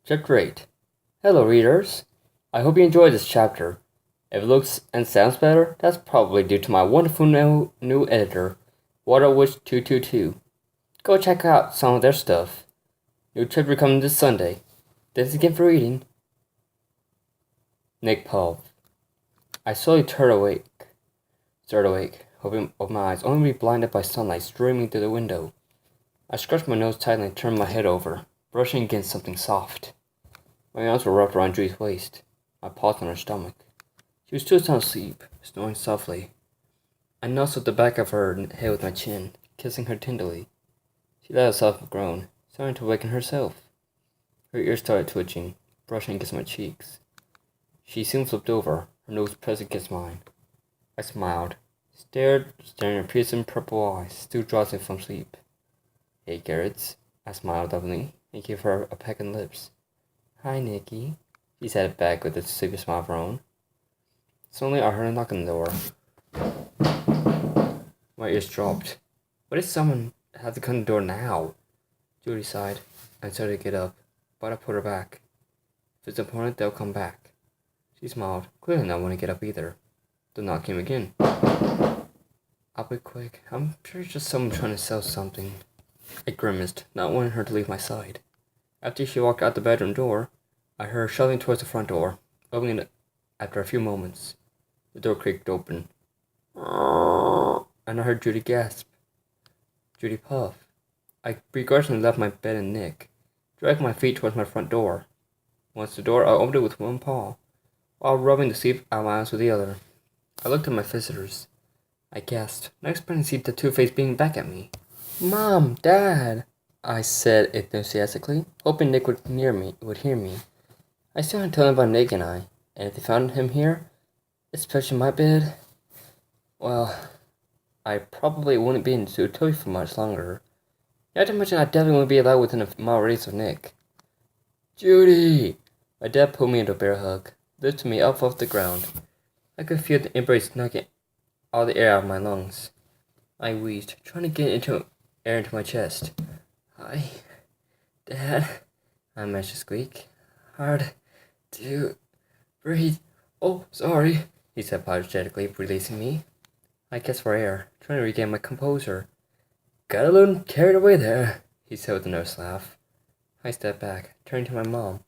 Chapter 8. Hello, readers. I hope you enjoyed this chapter. If it looks and sounds better, that's probably due to my wonderful new editor, WaterWitch222. Go check out some of their stuff. New chapter coming this Sunday. Thanks again for reading. Nick Paul. I slowly started awake, hoping of my eyes only to be blinded by sunlight streaming through the window. I scratched my nose tightly and turned my head over, brushing against something soft. My arms were wrapped around Julie's waist, my paws on her stomach. She was still sound asleep, snoring softly. I nuzzled the back of her head with my chin, kissing her tenderly. She let herself groan, starting to waken herself. Her ears started twitching, brushing against my cheeks. She soon flipped over, her nose pressed against mine. I smiled, staring at her piercing purple eyes, still drowsy from sleep. Hey, Garrett, I smiled lovingly and gave her a peck on the lips. Hi, Nikki, she said back with a sleepy smile of her own. Suddenly, I heard a knock on the door. My ears dropped. What if someone had to come to the door now? Judy sighed and started to get up, but I put her back. If it's important, they'll come back. She smiled, clearly not wanting to get up either. The knock came again. I'll be quick. I'm sure it's just someone trying to sell something. I grimaced, not wanting her to leave my side. After she walked out the bedroom door, I heard her shuffling towards the front door, opening it after a few moments. The door creaked open, and I heard Judy gasp. Judy puff. I begrudgingly left my bed and Nick, dragging my feet towards my front door. Once the door, I opened it with one paw, while rubbing the sleep out of my eyes with the other. I looked at my visitors. I gasped, not expecting to see the two-faced being back at me. Mom, Dad, I said enthusiastically, hoping Nick would hear me. I still hadn't told him about Nick and I, and if they found him here, especially my bed, well, I probably wouldn't be in Zootopia for much longer. Not to mention I definitely wouldn't be allowed within a mile radius of Nick. Judy! My dad pulled me into a bear hug, lifted me up off the ground. I could feel the embrace knocking all the air out of my lungs. I wheezed, trying to get air into my chest. Hi, Dad, I managed to squeak. Hard to breathe. Oh, sorry, he said apologetically, releasing me. I gasped for air, trying to regain my composure. Got a little carried away there, he said with a nervous laugh. I stepped back, turning to my mom.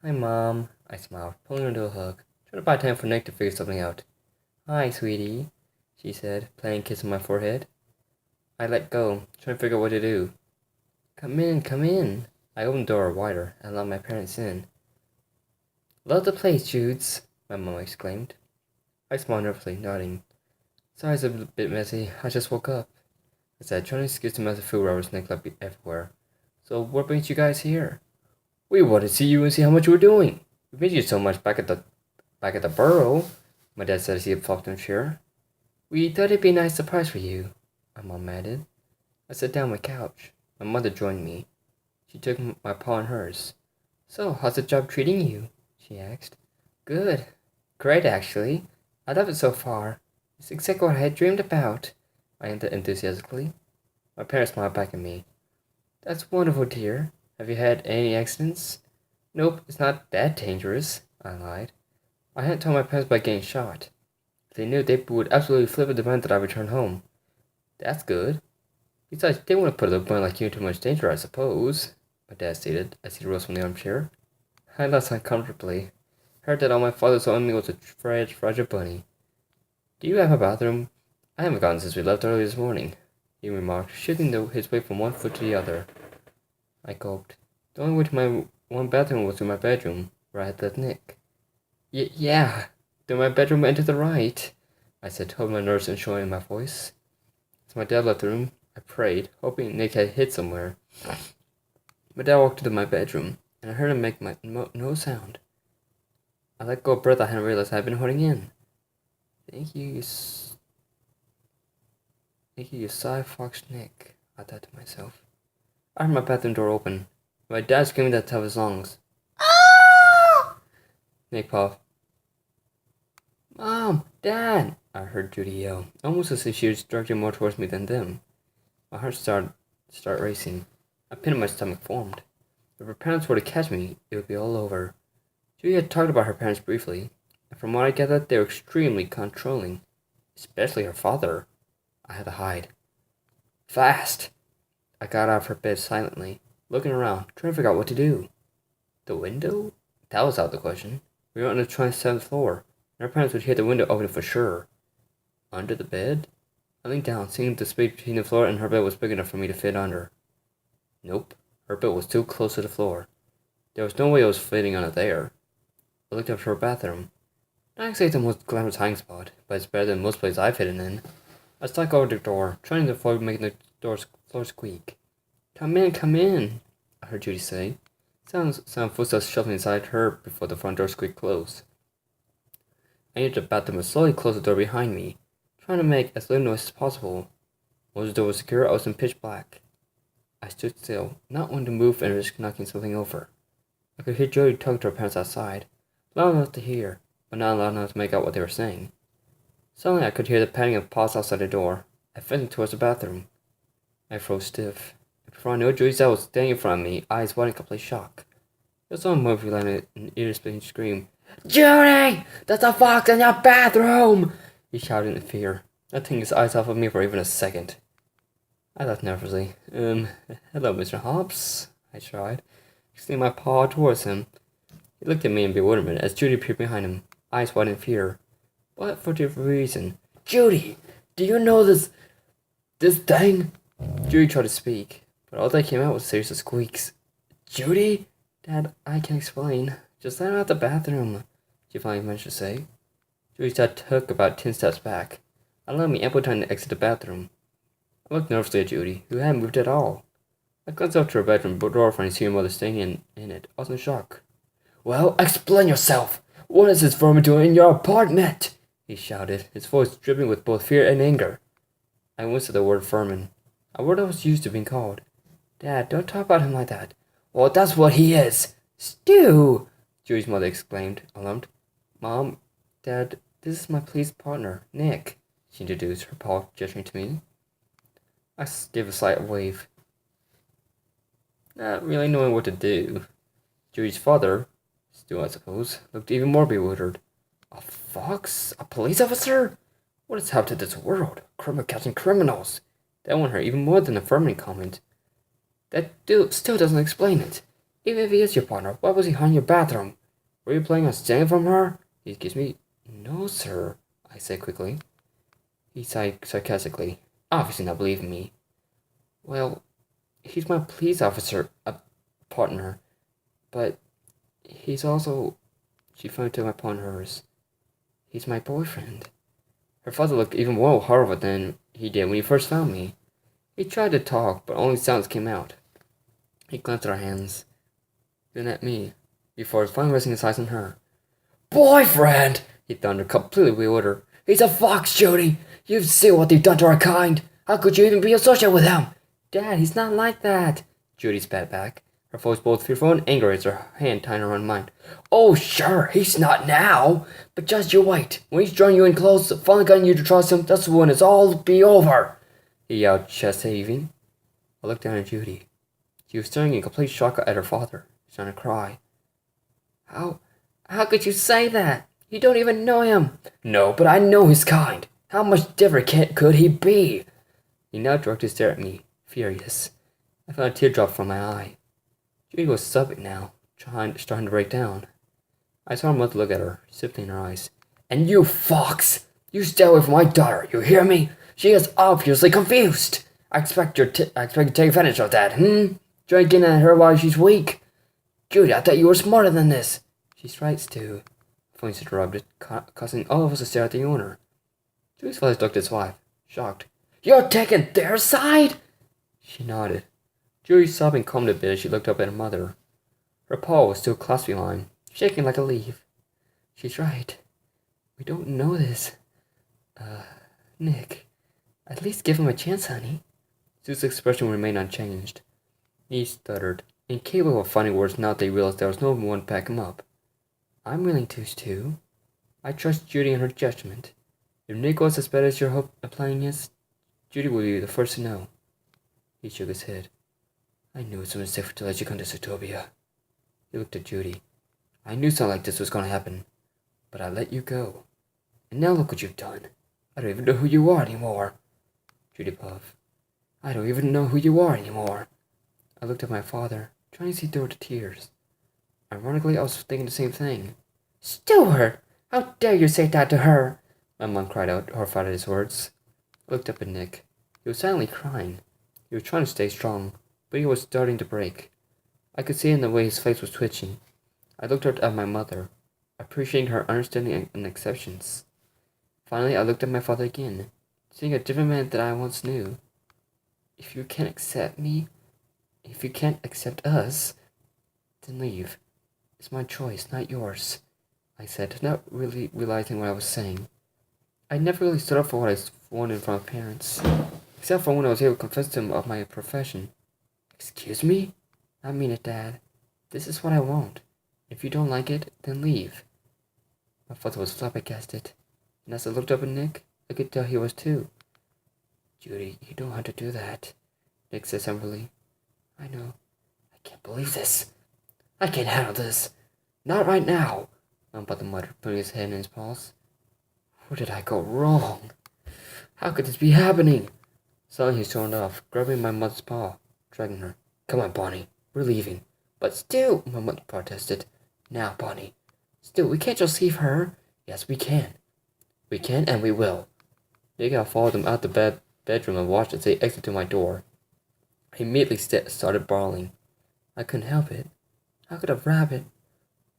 Hi, Mom, I smiled, pulling her into a hug, trying to buy time for Nick to figure something out. Hi, sweetie, she said, playing a kiss on my forehead. I let go, trying to figure out what to do. Come in. I opened the door wider and allowed my parents in. Love the place, Judes, my mom exclaimed. I smiled nervously, nodding. Sorry it's a bit messy, I just woke up, I said, trying to excuse the mess of food rubber snake left everywhere. So what brings you guys here? We wanted to see you and see how much you were doing. We missed you so much back at the burrow, my dad said as he flopped in a chair. We thought it'd be a nice surprise for you, my mom added. I sat down on my couch. My mother joined me. She took my paw in hers. So, how's the job treating you? She asked. Good. Great, actually. I love it so far. It's exactly what I had dreamed about, I answered enthusiastically. My parents smiled back at me. That's wonderful, dear. Have you had any accidents? Nope, it's not that dangerous, I lied. I hadn't told my parents about getting shot. If they knew, they would absolutely flip at the moment that I returned home. That's good. Besides, they wouldn't put a little boy like you in too much danger, I suppose, my dad stated as he rose from the armchair. I laughed uncomfortably. Heard that all my father saw in me was a fragile bunny. Do you have a bathroom? I haven't gone since we left early this morning, he remarked, shifting his weight from one foot to the other. I gulped. The only way to my one bathroom was through my bedroom, where I had left Nick. Yeah, through my bedroom and to the right, I said, holding my nerves and showing my voice. As my dad left the room, I prayed, hoping Nick had hid somewhere. My dad walked into my bedroom, and I heard him make no sound. I let go of breath I hadn't realized I had been holding in. Thank you, you Fox Nick, I thought to myself. I heard my bathroom door open. My dad screaming at the top of his lungs. Ah! Nick puffed. Mom! Dad! I heard Judy yell, almost as if she was directing more towards me than them. My heart started racing. A pit in my stomach formed. If her parents were to catch me, it would be all over. Judy had talked about her parents briefly, and from what I gathered, they were extremely controlling, especially her father. I had to hide. Fast! I got out of her bed silently, looking around, trying to figure out what to do. The window? That was out of the question. We were on the 27th floor, and our parents would hear the window open for sure. Under the bed? I leaned down, seeing the space between the floor and her bed was big enough for me to fit under. Nope, her bed was too close to the floor. There was no way I was fitting on it there. I looked up to her bathroom. Not exactly the most glamorous hiding spot, but it's better than most places I've hidden in. I stuck over the door, trying to avoid making the floor squeak. Come in, I heard Judy say. Sound footsteps shuffling inside her before the front door squeaked closed. I entered the bathroom and slowly closed the door behind me, trying to make as little noise as possible. Once the door was secure, I was in pitch black. I stood still, not wanting to move and risk knocking something over. I could hear Jody talking to her parents outside, loud enough to hear, but not loud enough to make out what they were saying. Suddenly I could hear the padding of paws outside the door. I fell towards the bathroom. I froze stiff. Before I knew it, Joey's dad was standing in front of me, eyes wide in complete shock. There was one moment he landed an ear-splitting scream. Judy! There's a fox in your bathroom! He shouted in fear, not taking his eyes off of me for even a second. I laughed nervously. Hello, Mr. Hobbs, I tried, extending my paw towards him. He looked at me in bewilderment as Judy appeared behind him, eyes wide in fear. But for different reason. Judy, do you know this thing? Judy tried to speak, but all that came out was a series of squeaks. Judy? Dad, I can explain. Just let him out the bathroom, she finally managed to say. Judy's dad took about 10 steps back, allowing me ample time to exit the bathroom. I looked nervously at Judy, who hadn't moved at all. I glanced up to her bedroom door finding her mother staying in it. I was in shock. Well, explain yourself! What is this vermin doing in your apartment? He shouted, his voice dripping with both fear and anger. I winced at the word vermin, a word I was used to being called. Dad, don't talk about him like that. Well, that's what he is. Stu! Judy's mother exclaimed, alarmed. Mom, Dad, this is my police partner, Nick, she introduced, her paw gesturing to me. I gave a slight wave, not really knowing what to do. Judy's father, Stu I suppose, looked even more bewildered. A fox? A police officer? What has happened to this world? Criminal catching criminals. That one hurt even more than the vermin comment. That still doesn't explain it. Even if he is your partner, why was he hiding in your bathroom? Were you planning on stealing from her? He gives me... No, sir, I said quickly. He sighed sarcastically, obviously not believing me. Well, he's my police officer, a partner, but he's also... She finally took my paw in hers. He's my boyfriend. Her father looked even more horrified than he did when he first found me. He tried to talk, but only sounds came out. He glanced at our hands, then at me, before finally resting his eyes on her. Boyfriend! He thundered, completely bewildered. He's a fox, Judy! You've seen what they've done to our kind! How could you even be associated with him? Dad, he's not like that! Judy spat back, her voice both fearful and angry as her hand tied around mine. Oh, sure, he's not now! But just you wait. When he's drawing you in close, finally getting you to trust him, that's when it's all be over! He yelled, chest heaving. I looked down at Judy. She was staring in complete shock at her father, trying to cry. How could you say that? You don't even know him. No, but I know his kind. How much different could he be? He now directed his stare at me, furious. I felt a teardrop from my eye. Judy was sobbing now, starting to break down. I saw her mother look at her, sifting in her eyes. And you fox! You stay away from my daughter, you hear me? She is obviously confused. I expect you to take advantage of that, Drinking at her while she's weak. Judy, I thought you were smarter than this. She's right, Stu. Flint interrupted, causing all of us to stare at the owner. Judy's father looked at his wife, shocked. You're taking their side? She nodded. Judy's sobbing calmed a bit as she looked up at her mother. Her paw was still clasping mine, shaking like a leaf. She's right. We don't know this. Nick, at least give him a chance, honey. Stu's expression remained unchanged. He stuttered, incapable of finding words now that they realized there was no one to back him up. I'm willing to, Stu. I trust Judy and her judgment. If Nick was as bad as you're implying is, Judy will be the first to know. He shook his head. I knew it was a mistake to let you come to Zootopia. He looked at Judy. I knew something like this was going to happen, but I let you go. And now look what you've done. I don't even know who you are anymore. Judy puffed. I don't even know who you are anymore. I looked at my father, trying to see through the tears. Ironically, I was thinking the same thing. Stuart! How dare you say that to her? My mom cried out, horrified at his words. I looked up at Nick. He was silently crying. He was trying to stay strong, but he was starting to break. I could see in the way his face was twitching. I looked up at my mother, appreciating her understanding and acceptance. Finally, I looked at my father again, seeing a different man than I once knew. If you can't accept me, if you can't accept us, then leave. It's my choice, not yours, I said, not really realizing what I was saying. I never really stood up for what I wanted from my parents, except for when I was able to confess to them of my profession. Excuse me? I mean it, Dad. This is what I want. If you don't like it, then leave. My father was flabbergasted, and as I looked up at Nick, I could tell he was too. Judy, you don't have to do that, Nick said somberly. I know. I can't believe this. I can't handle this. Not right now, my father muttered, putting his hand in his paws. Where did I go wrong? How could this be happening? Suddenly he stormed off, grabbing my mother's paw, dragging her. Come on, Bonnie. We're leaving. But still, my mother protested. Now, Bonnie. Still, we can't just leave her. Yes, we can. We can and we will. Nick followed them out the bedroom and watched as they exited to my door. I immediately started bawling. I couldn't help it. How could a rabbit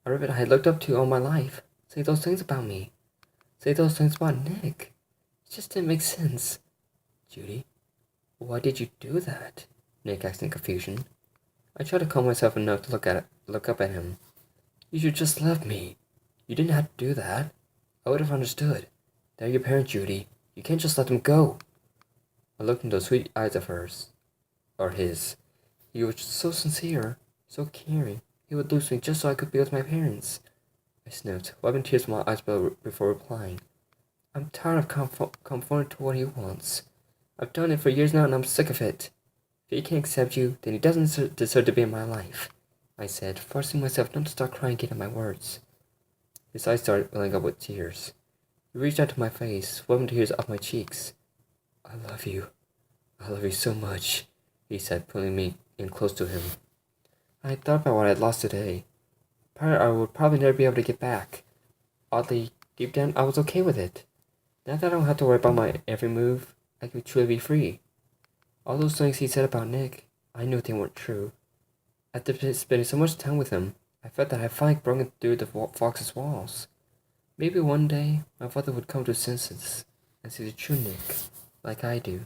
I had looked up to all my life, say those things about me? Say those things about Nick? It just didn't make sense. Judy, why did you do that? Nick asked in confusion. I tried to calm myself enough to look up at him. You should just love me. You didn't have to do that. I would have understood. They're your parents, Judy. You can't just let them go. I looked into those sweet eyes of hers. Or his. He was so sincere, so caring. He would lose me just so I could be with my parents. I sniffed, wiping tears from my eyes before replying. I'm tired of conforming to what he wants. I've done it for years now and I'm sick of it. If he can't accept you, then he doesn't deserve to be in my life, I said, forcing myself not to start crying again at my words. His eyes started welling up with tears. He reached out to my face, wiping tears off my cheeks. I love you. I love you so much, he said, pulling me in close to him. I thought about what I had lost today. Power I would probably never be able to get back. Oddly, deep down, I was okay with it. Now that I don't have to worry about my every move, I can truly be free. All those things he said about Nick, I knew they weren't true. After spending so much time with him, I felt that I had finally broken through the fox's walls. Maybe one day, my father would come to his senses and see the true Nick, like I do.